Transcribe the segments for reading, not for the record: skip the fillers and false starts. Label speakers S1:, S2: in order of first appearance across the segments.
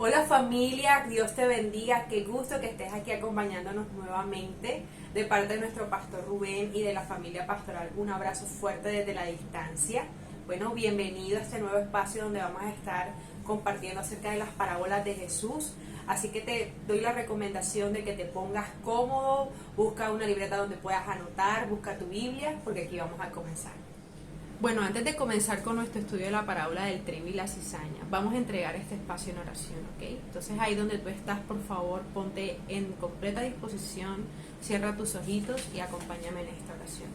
S1: Hola familia, Dios te bendiga, qué gusto que estés aquí acompañándonos nuevamente de parte de nuestro pastor Rubén y de la familia pastoral. Un abrazo fuerte desde la distancia. Bueno, bienvenido a este nuevo espacio donde vamos a estar compartiendo acerca de las parábolas de Jesús. Así que te doy la recomendación de que te pongas cómodo, busca una libreta donde puedas anotar, busca tu Biblia, porque aquí vamos a comenzar. Bueno, antes de comenzar con nuestro estudio de la parábola del trigo y la cizaña, vamos a entregar este espacio en oración, ¿ok? Entonces ahí donde tú estás, por favor, ponte en completa disposición, cierra tus ojitos y acompáñame en esta oración.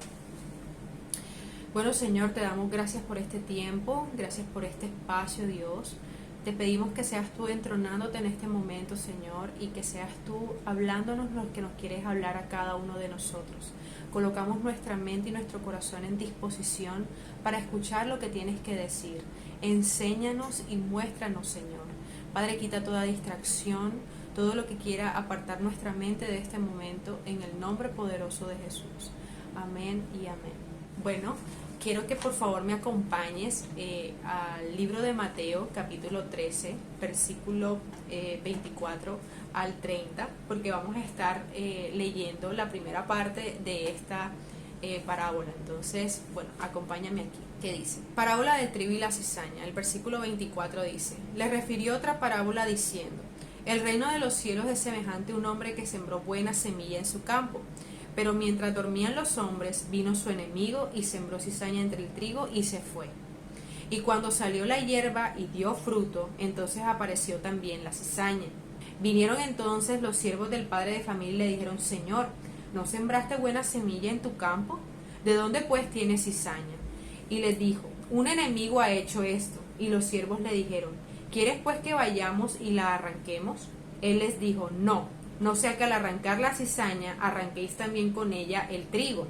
S1: Bueno, Señor, te damos gracias por este tiempo, gracias por este espacio, Dios. Te pedimos que seas tú entronándote en este momento, Señor, y que seas tú hablándonos lo que nos quieres hablar a cada uno de nosotros. Colocamos nuestra mente y nuestro corazón en disposición para escuchar lo que tienes que decir. Enséñanos y muéstranos, Señor. Padre, quita toda distracción, todo lo que quiera apartar nuestra mente de este momento, en el nombre poderoso de Jesús. Amén y amén. Bueno, quiero que por favor me acompañes al libro de Mateo, capítulo 13, versículo 24 al 30, porque vamos a estar leyendo la primera parte de esta parábola. Entonces, bueno, acompáñame aquí. ¿Qué dice? Parábola del trigo y la cizaña. El versículo 24 dice: le refirió otra parábola diciendo: el reino de los cielos es semejante a un hombre que sembró buena semilla en su campo. Pero mientras dormían los hombres, vino su enemigo y sembró cizaña entre el trigo y se fue. Y cuando salió la hierba y dio fruto, entonces apareció también la cizaña. Vinieron entonces los siervos del padre de familia y le dijeron: Señor, ¿no sembraste buena semilla en tu campo? ¿De dónde pues tienes cizaña? Y les dijo: un enemigo ha hecho esto. Y los siervos le dijeron: ¿quieres pues que vayamos y la arranquemos? Él les dijo: no sea que al arrancar la cizaña arranquéis también con ella el trigo.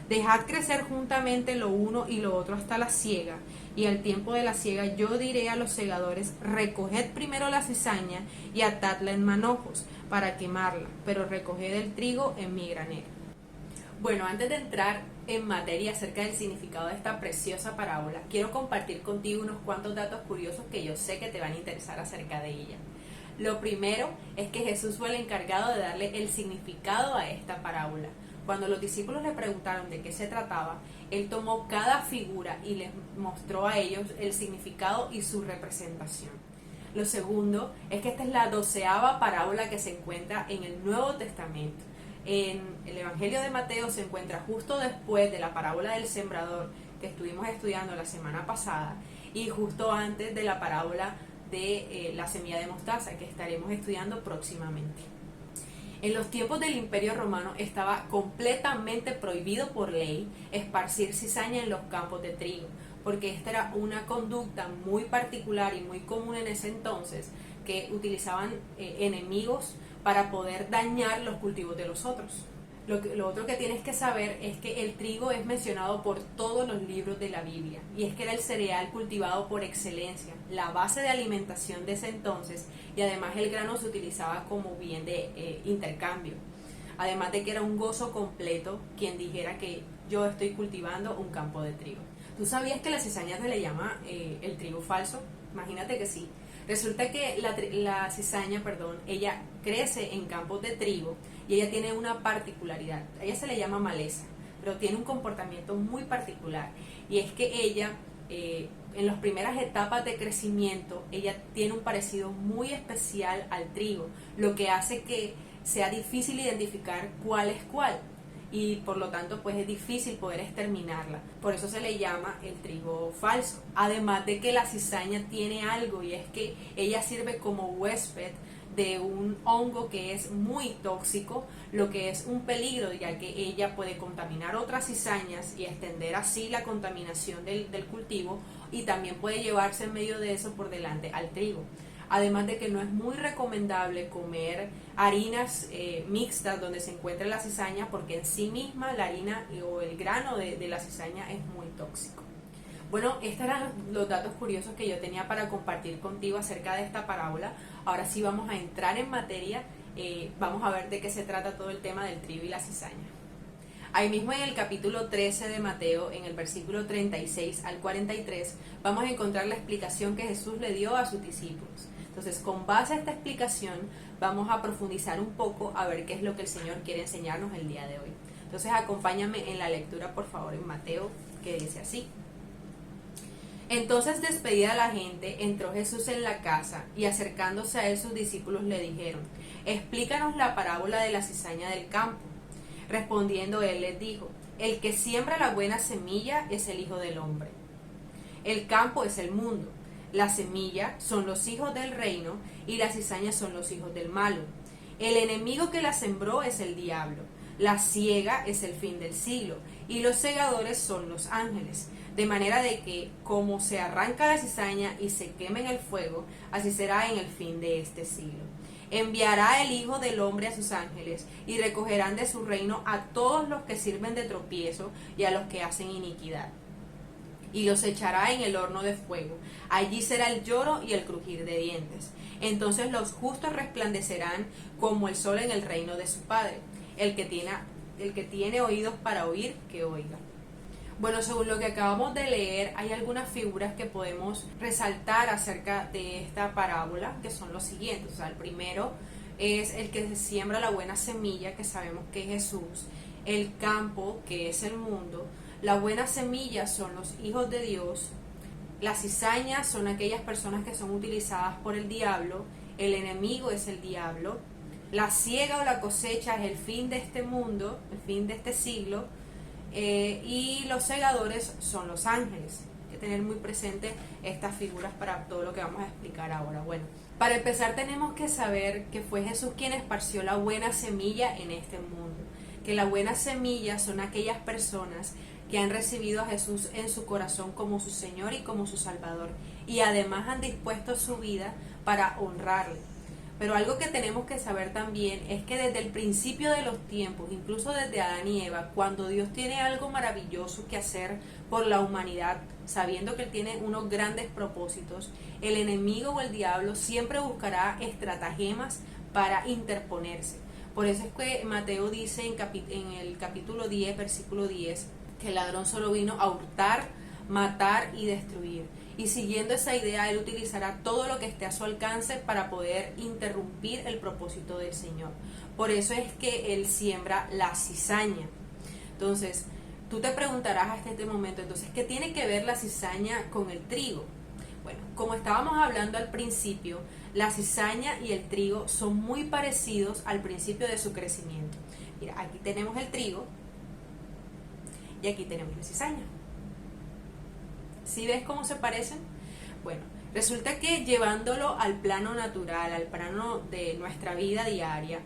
S1: Dejad crecer juntamente lo uno y lo otro hasta la siega, y al tiempo de la siega yo diré a los segadores: recoged primero la cizaña y atadla en manojos para quemarla, pero recoged el trigo en mi granero. Bueno, antes de entrar en materia acerca del significado de esta preciosa parábola, quiero compartir contigo unos cuantos datos curiosos que yo sé que te van a interesar acerca de ella. Lo primero es que Jesús fue el encargado de darle el significado a esta parábola. Cuando los discípulos le preguntaron de qué se trataba, él tomó cada figura y les mostró a ellos el significado y su representación. Lo segundo es que esta es la 12ª parábola que se encuentra en el Nuevo Testamento. En el Evangelio de Mateo se encuentra justo después de la parábola del sembrador que estuvimos estudiando la semana pasada y justo antes de la parábola de la semilla de mostaza que estaremos estudiando próximamente. En los tiempos del Imperio Romano estaba completamente prohibido por ley esparcir cizaña en los campos de trigo, porque esta era una conducta muy particular y muy común en ese entonces, que utilizaban enemigos para poder dañar los cultivos de los otros. Lo otro que tienes que saber es que el trigo es mencionado por todos los libros de la Biblia, y es que era el cereal cultivado por excelencia, la base de alimentación de ese entonces, y además el grano se utilizaba como bien de intercambio. Además de que era un gozo completo quien dijera que yo estoy cultivando un campo de trigo. ¿Tú sabías que la cizaña se le llama el trigo falso? Imagínate que sí. Resulta que la cizaña, ella crece en campos de trigo y ella tiene una particularidad. A ella se le llama maleza, pero tiene un comportamiento muy particular. Y es que ella, en las primeras etapas de crecimiento, ella tiene un parecido muy especial al trigo, lo que hace que sea difícil identificar cuál es cuál. Y por lo tanto pues es difícil poder exterminarla. Por eso se le llama el trigo falso. Además de que la cizaña tiene algo, y es que ella sirve como huésped de un hongo que es muy tóxico, lo que es un peligro, ya que ella puede contaminar otras cizañas y extender así la contaminación del cultivo, y también puede llevarse en medio de eso por delante al trigo. Además de que no es muy recomendable comer harinas mixtas donde se encuentra la cizaña, porque en sí misma la harina o el grano de la cizaña es muy tóxico. Bueno, estos eran los datos curiosos que yo tenía para compartir contigo acerca de esta parábola. Ahora sí vamos a entrar en materia, vamos a ver de qué se trata todo el tema del trigo y la cizaña. Ahí mismo en el capítulo 13 de Mateo, en el versículo 36 al 43, vamos a encontrar la explicación que Jesús le dio a sus discípulos. Entonces, con base a esta explicación, vamos a profundizar un poco a ver qué es lo que el Señor quiere enseñarnos el día de hoy. Entonces, acompáñame en la lectura, por favor, en Mateo, que dice así. Entonces, despedida la gente, entró Jesús en la casa, y acercándose a él sus discípulos le dijeron: explícanos la parábola de la cizaña del campo. Respondiendo él les dijo: el que siembra la buena semilla es el Hijo del Hombre. El campo es el mundo. La semilla son los hijos del reino y las cizañas son los hijos del malo. El enemigo que la sembró es el diablo. La siega es el fin del siglo y los segadores son los ángeles. De manera de que, como se arranca la cizaña y se quema en el fuego, así será en el fin de este siglo. Enviará el Hijo del Hombre a sus ángeles y recogerán de su reino a todos los que sirven de tropiezo y a los que hacen iniquidad, y los echará en el horno de fuego. Allí será el lloro y el crujir de dientes. Entonces los justos resplandecerán como el sol en el reino de su Padre. El que tiene oídos para oír, que oiga. Bueno, según lo que acabamos de leer, hay algunas figuras que podemos resaltar acerca de esta parábola, que son los siguientes. O sea, el primero es el que siembra la buena semilla, que sabemos que es Jesús. El campo, que es el mundo. La buena semilla son los hijos de Dios. Las cizañas son aquellas personas que son utilizadas por el diablo. El enemigo es el diablo. La siega o la cosecha es el fin de este mundo, el fin de este siglo. Y los segadores son los ángeles. Hay que tener muy presente estas figuras para todo lo que vamos a explicar ahora. Bueno, para empezar tenemos que saber que fue Jesús quien esparció la buena semilla en este mundo. Que la buena semilla son aquellas personas que han recibido a Jesús en su corazón como su Señor y como su Salvador, y además han dispuesto su vida para honrarle. Pero algo que tenemos que saber también es que desde el principio de los tiempos, incluso desde Adán y Eva, cuando Dios tiene algo maravilloso que hacer por la humanidad, sabiendo que Él tiene unos grandes propósitos, el enemigo o el diablo siempre buscará estratagemas para interponerse. Por eso es que Mateo dice en el capítulo 10, versículo 10, que el ladrón solo vino a hurtar, matar y destruir. Y siguiendo esa idea, él utilizará todo lo que esté a su alcance para poder interrumpir el propósito del Señor. Por eso es que él siembra la cizaña. Entonces, tú te preguntarás hasta este momento, entonces, ¿qué tiene que ver la cizaña con el trigo? Bueno, como estábamos hablando al principio, la cizaña y el trigo son muy parecidos al principio de su crecimiento. Mira, aquí tenemos el trigo y aquí tenemos la cizaña. ¿Sí ves cómo se parecen? Bueno, resulta que llevándolo al plano natural, al plano de nuestra vida diaria,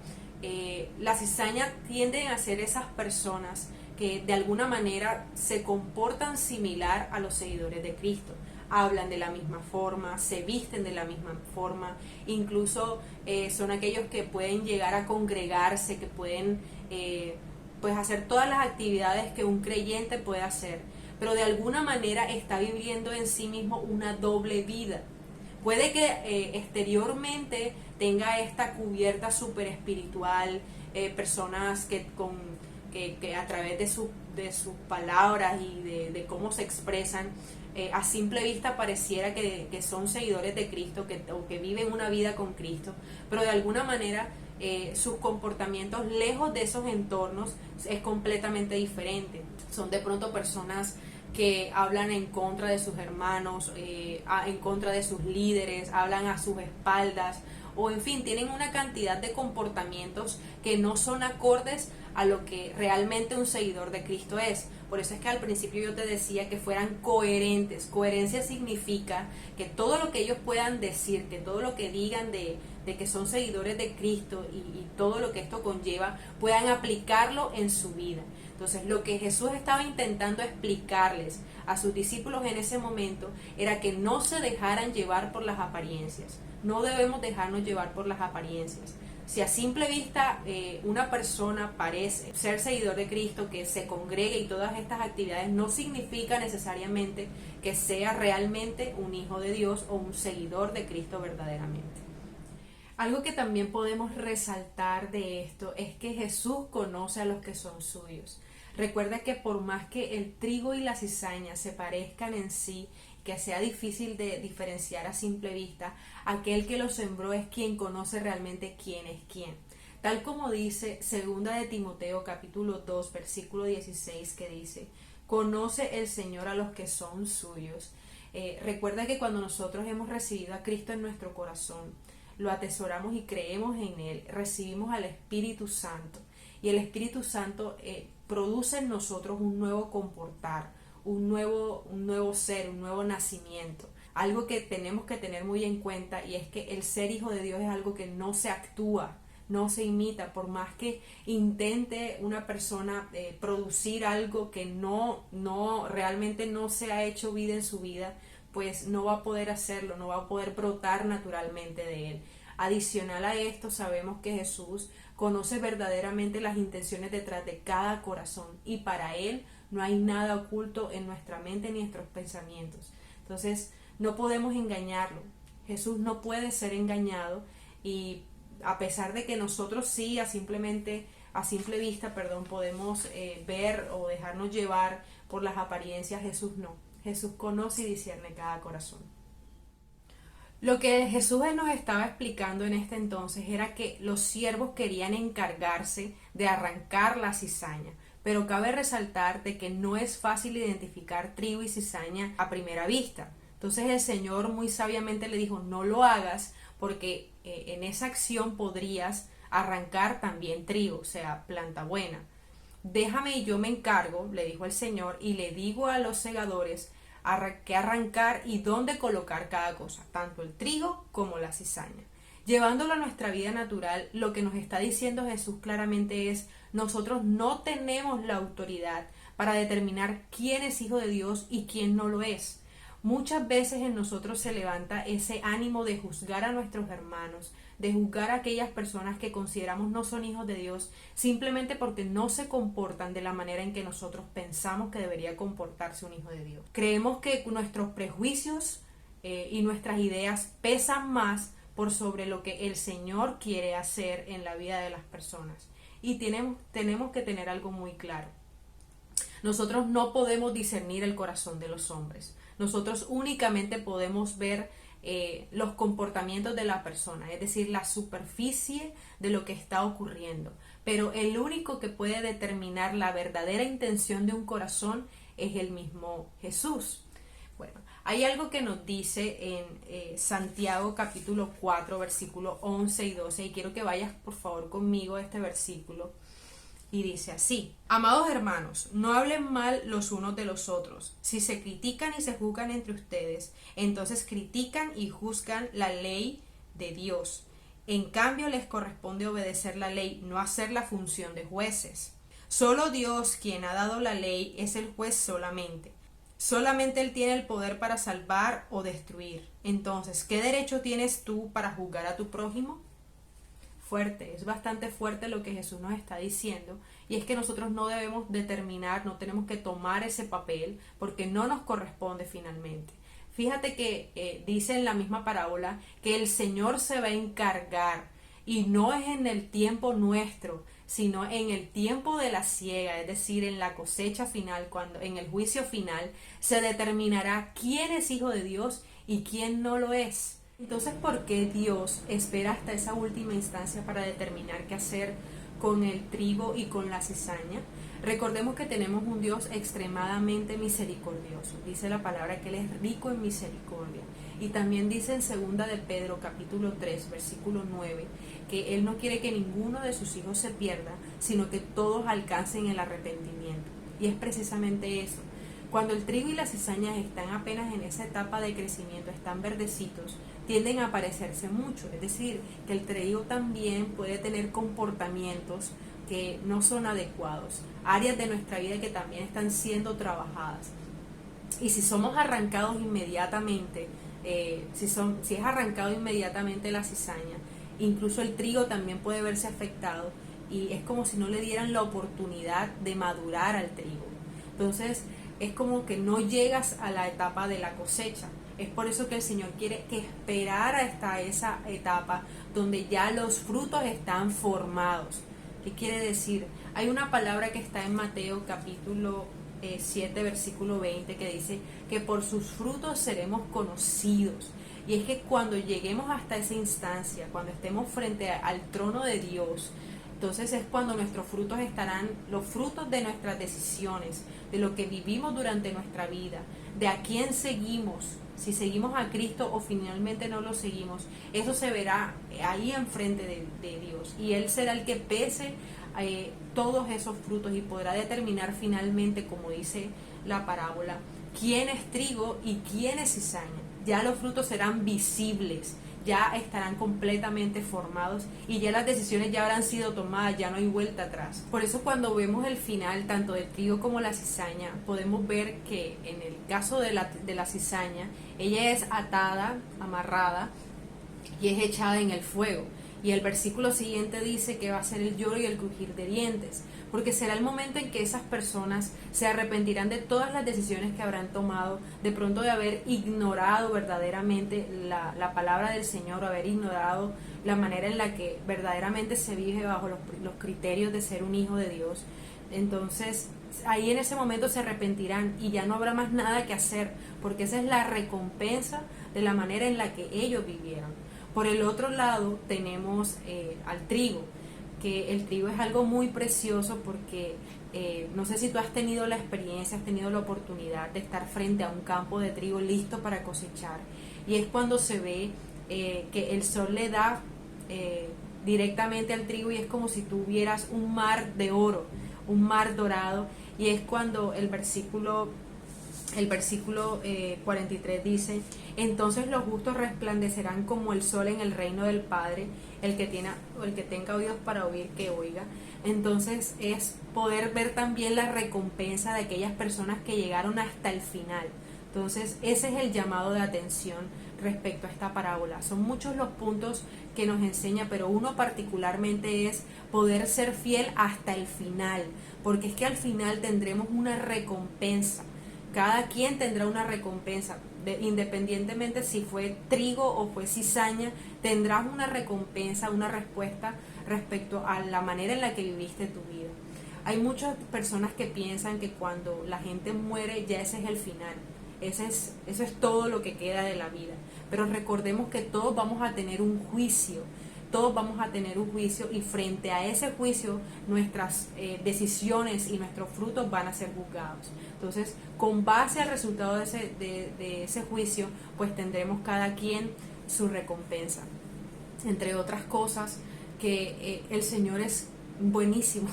S1: la cizaña tienden a ser esas personas que de alguna manera se comportan similar a los seguidores de Cristo. Hablan de la misma forma, se visten de la misma forma, incluso son aquellos que pueden llegar a congregarse, que pueden pues hacer todas las actividades que un creyente puede hacer, pero de alguna manera está viviendo en sí mismo una doble vida. Puede que exteriormente tenga esta cubierta súper espiritual, personas que a través de sus palabras y de cómo se expresan, a simple vista pareciera que son seguidores de Cristo, o que viven una vida con Cristo, pero de alguna manera sus comportamientos lejos de esos entornos es completamente diferente. Son de pronto personas que hablan en contra de sus hermanos, en contra de sus líderes, hablan a sus espaldas, o en fin, tienen una cantidad de comportamientos que no son acordes a lo que realmente un seguidor de Cristo es. Por eso es que al principio yo te decía que fueran coherentes. Coherencia significa que todo lo que ellos puedan decir, que todo lo que digan de que son seguidores de Cristo y todo lo que esto conlleva, puedan aplicarlo en su vida. Entonces, lo que Jesús estaba intentando explicarles a sus discípulos en ese momento era que no se dejaran llevar por las apariencias. No debemos dejarnos llevar por las apariencias. Si a simple vista una persona parece ser seguidor de Cristo, que se congregue y todas estas actividades, no significa necesariamente que sea realmente un hijo de Dios o un seguidor de Cristo verdaderamente. Algo que también podemos resaltar de esto es que Jesús conoce a los que son suyos. Recuerda que por más que el trigo y la cizaña se parezcan en sí, que sea difícil de diferenciar a simple vista, aquel que lo sembró es quien conoce realmente quién es quién. Tal como dice 2 de Timoteo capítulo 2 versículo 16, que dice: conoce el Señor a los que son suyos. Recuerda que cuando nosotros hemos recibido a Cristo en nuestro corazón, lo atesoramos y creemos en Él, recibimos al Espíritu Santo, y el Espíritu Santo produce en nosotros un nuevo comportar, un nuevo ser, un nuevo nacimiento. Algo que tenemos que tener muy en cuenta, y es que el ser hijo de Dios es algo que no se actúa, no se imita. Por más que intente una persona producir algo que realmente no se ha hecho vida en su vida, pues no va a poder hacerlo, no va a poder brotar naturalmente de él. Adicional a esto, sabemos que Jesús conoce verdaderamente las intenciones detrás de cada corazón, y para Él no hay nada oculto en nuestra mente ni en nuestros pensamientos. Entonces, no podemos engañarlo. Jesús no puede ser engañado, y a pesar de que nosotros sí, a simple vista, podemos ver o dejarnos llevar por las apariencias, Jesús no. Jesús conoce y discierne cada corazón. Lo que Jesús nos estaba explicando en este entonces era que los siervos querían encargarse de arrancar la cizaña, pero cabe resaltar de que no es fácil identificar trigo y cizaña a primera vista. Entonces el Señor muy sabiamente le dijo: no lo hagas, porque en esa acción podrías arrancar también trigo, o sea, planta buena. Déjame y yo me encargo, le dijo el Señor, y le digo a los segadores que arrancar y dónde colocar cada cosa, tanto el trigo como la cizaña. Llevándolo a nuestra vida natural, lo que nos está diciendo Jesús claramente es: nosotros no tenemos la autoridad para determinar quién es hijo de Dios y quién no lo es. Muchas veces en nosotros se levanta ese ánimo de juzgar a nuestros hermanos, de juzgar a aquellas personas que consideramos no son hijos de Dios, simplemente porque no se comportan de la manera en que nosotros pensamos que debería comportarse un hijo de Dios. Creemos que nuestros prejuicios y nuestras ideas pesan más por sobre lo que el Señor quiere hacer en la vida de las personas. Y tenemos que tener algo muy claro. Nosotros no podemos discernir el corazón de los hombres. Nosotros únicamente podemos ver los comportamientos de la persona, es decir, la superficie de lo que está ocurriendo. Pero el único que puede determinar la verdadera intención de un corazón es el mismo Jesús. Bueno, hay algo que nos dice en Santiago capítulo 4, versículo 11 y 12, y quiero que vayas por favor conmigo a este versículo. Y dice así: amados hermanos, no hablen mal los unos de los otros. Si se critican y se juzgan entre ustedes, entonces critican y juzgan la ley de Dios. En cambio, les corresponde obedecer la ley, no hacer la función de jueces. Solo Dios, quien ha dado la ley, es el juez solamente. Solamente Él tiene el poder para salvar o destruir. Entonces, ¿qué derecho tienes tú para juzgar a tu prójimo? Fuerte, es bastante fuerte lo que Jesús nos está diciendo, y es que nosotros no debemos determinar, no tenemos que tomar ese papel porque no nos corresponde finalmente. Fíjate que dice en la misma parábola que el Señor se va a encargar, y no es en el tiempo nuestro, sino en el tiempo de la siega, es decir, en la cosecha final, cuando en el juicio final se determinará quién es hijo de Dios y quién no lo es. Entonces, ¿por qué Dios espera hasta esa última instancia para determinar qué hacer con el trigo y con la cizaña? Recordemos que tenemos un Dios extremadamente misericordioso. Dice la palabra que Él es rico en misericordia. Y también dice en 2 de Pedro capítulo 3, versículo 9, que Él no quiere que ninguno de sus hijos se pierda, sino que todos alcancen el arrepentimiento. Y es precisamente eso. Cuando el trigo y la cizaña están apenas en esa etapa de crecimiento, están verdecitos, tienden a parecerse mucho. Es decir, que el trigo también puede tener comportamientos que no son adecuados, áreas de nuestra vida que también están siendo trabajadas. Y si somos arrancados inmediatamente, si es arrancado inmediatamente la cizaña, incluso el trigo también puede verse afectado, y es como si no le dieran la oportunidad de madurar al trigo. Entonces, es como que no llegas a la etapa de la cosecha. Es por eso que el Señor quiere que esperar hasta esa etapa donde ya los frutos están formados. ¿Qué quiere decir? Hay una palabra que está en Mateo capítulo 7, versículo 20, que dice que por sus frutos seremos conocidos. Y es que cuando lleguemos hasta esa instancia, cuando estemos frente al trono de Dios, entonces es cuando nuestros frutos estarán, los frutos de nuestras decisiones, de lo que vivimos durante nuestra vida, de a quién seguimos, si seguimos a Cristo o finalmente no lo seguimos. Eso se verá ahí enfrente de Dios, y Él será el que pese todos esos frutos y podrá determinar finalmente, como dice la parábola, quién es trigo y quién es cizaña. Ya los frutos serán visibles, ya estarán completamente formados y ya las decisiones ya habrán sido tomadas, ya no hay vuelta atrás. Por eso cuando vemos el final tanto del trigo como la cizaña, podemos ver que en el caso de la cizaña, ella es atada, amarrada y es echada en el fuego. Y el versículo siguiente dice que va a ser el lloro y el crujir de dientes, porque será el momento en que esas personas se arrepentirán de todas las decisiones que habrán tomado, de pronto de haber ignorado verdaderamente la palabra del Señor, haber ignorado la manera en la que verdaderamente se vive bajo los criterios de ser un hijo de Dios. Entonces ahí en ese momento se arrepentirán y ya no habrá más nada que hacer, porque esa es la recompensa de la manera en la que ellos vivieron. Por el otro lado tenemos al trigo, que el trigo es algo muy precioso porque no sé si tú has tenido la experiencia, has tenido la oportunidad de estar frente a un campo de trigo listo para cosechar, y es cuando se ve que el sol le da directamente al trigo y es como si tuvieras un mar de oro, un mar dorado, y es cuando el versículo 43 dice: entonces los justos resplandecerán como el sol en el reino del Padre. El que tenga oídos para oír, que oiga. Entonces es poder ver también la recompensa de aquellas personas que llegaron hasta el final. Entonces ese es el llamado de atención respecto a esta parábola. Son muchos los puntos que nos enseña, pero uno particularmente es poder ser fiel hasta el final, porque es que al final tendremos una recompensa. Cada quien tendrá una recompensa, independientemente si fue trigo o fue cizaña, tendrás una recompensa, una respuesta respecto a la manera en la que viviste tu vida. Hay muchas personas que piensan que cuando la gente muere ya ese es el final, eso es todo lo que queda de la vida, pero recordemos que todos vamos a tener un juicio. Todos vamos a tener un juicio y frente a ese juicio nuestras decisiones y nuestros frutos van a ser juzgados. Entonces, con base al resultado de ese juicio, pues tendremos cada quien su recompensa. Entre otras cosas, que el Señor es buenísimo,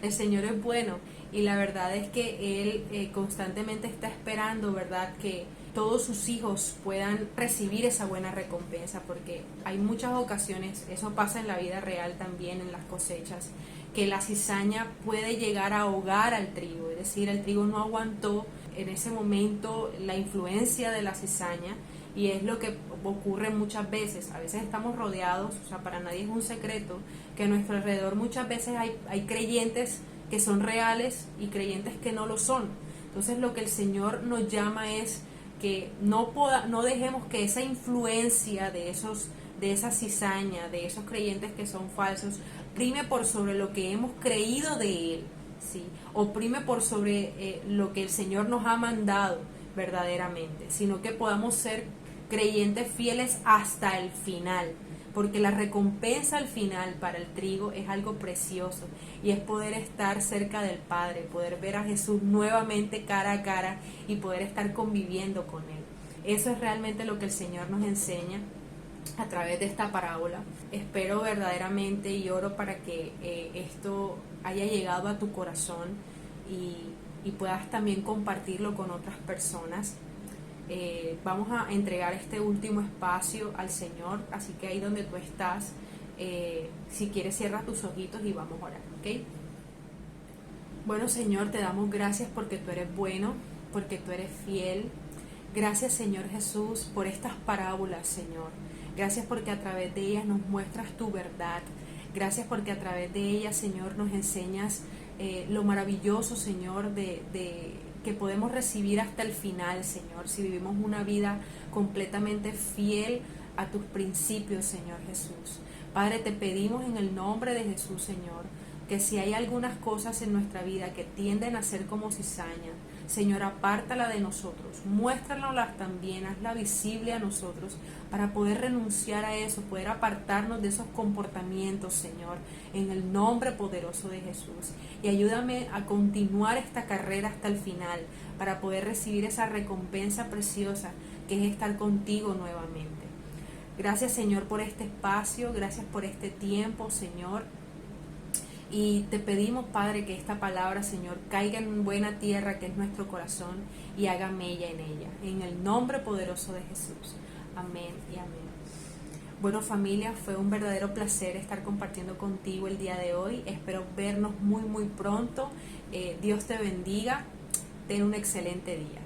S1: el Señor es bueno, y la verdad es que Él constantemente está esperando, ¿verdad?, que todos sus hijos puedan recibir esa buena recompensa, porque hay muchas ocasiones, eso pasa en la vida real también, en las cosechas, que la cizaña puede llegar a ahogar al trigo, es decir, el trigo no aguantó en ese momento la influencia de la cizaña, y es lo que ocurre muchas veces. A veces estamos rodeados, o sea, para nadie es un secreto que a nuestro alrededor muchas veces hay creyentes que son reales y creyentes que no lo son. Entonces lo que el Señor nos llama es que no dejemos que esa influencia de esa cizaña, de esos creyentes que son falsos, prime por sobre lo que hemos creído de Él, ¿sí? O prime por sobre lo que el Señor nos ha mandado verdaderamente, sino que podamos ser creyentes fieles hasta el final, porque la recompensa al final para el trigo es algo precioso, y es poder estar cerca del Padre, poder ver a Jesús nuevamente cara a cara y poder estar conviviendo con Él. Eso es realmente lo que el Señor nos enseña a través de esta parábola. Espero verdaderamente y oro para que esto haya llegado a tu corazón y puedas también compartirlo con otras personas. Vamos a entregar este último espacio al Señor, así que ahí donde tú estás, si quieres cierra tus ojitos y vamos a orar, ¿ok? Bueno, Señor, te damos gracias porque tú eres bueno, porque tú eres fiel. Gracias, Señor Jesús, por estas parábolas, Señor. Gracias porque a través de ellas nos muestras tu verdad. Gracias porque a través de ellas, Señor, nos enseñas lo maravilloso, Señor, que podemos recibir hasta el final, Señor, si vivimos una vida completamente fiel a tus principios, Señor Jesús. Padre, te pedimos en el nombre de Jesús, Señor, que si hay algunas cosas en nuestra vida que tienden a ser como cizaña, Señor, apártala de nosotros, muéstranosla también, hazla visible a nosotros para poder renunciar a eso, poder apartarnos de esos comportamientos, Señor, en el nombre poderoso de Jesús. Y ayúdame a continuar esta carrera hasta el final para poder recibir esa recompensa preciosa que es estar contigo nuevamente. Gracias, Señor, por este espacio, gracias por este tiempo, Señor. Y te pedimos, Padre, que esta palabra, Señor, caiga en buena tierra, que es nuestro corazón, y haga mella en ella. En el nombre poderoso de Jesús. Amén y amén. Bueno, familia, fue un verdadero placer estar compartiendo contigo el día de hoy. Espero vernos muy, muy pronto. Dios te bendiga. Ten un excelente día.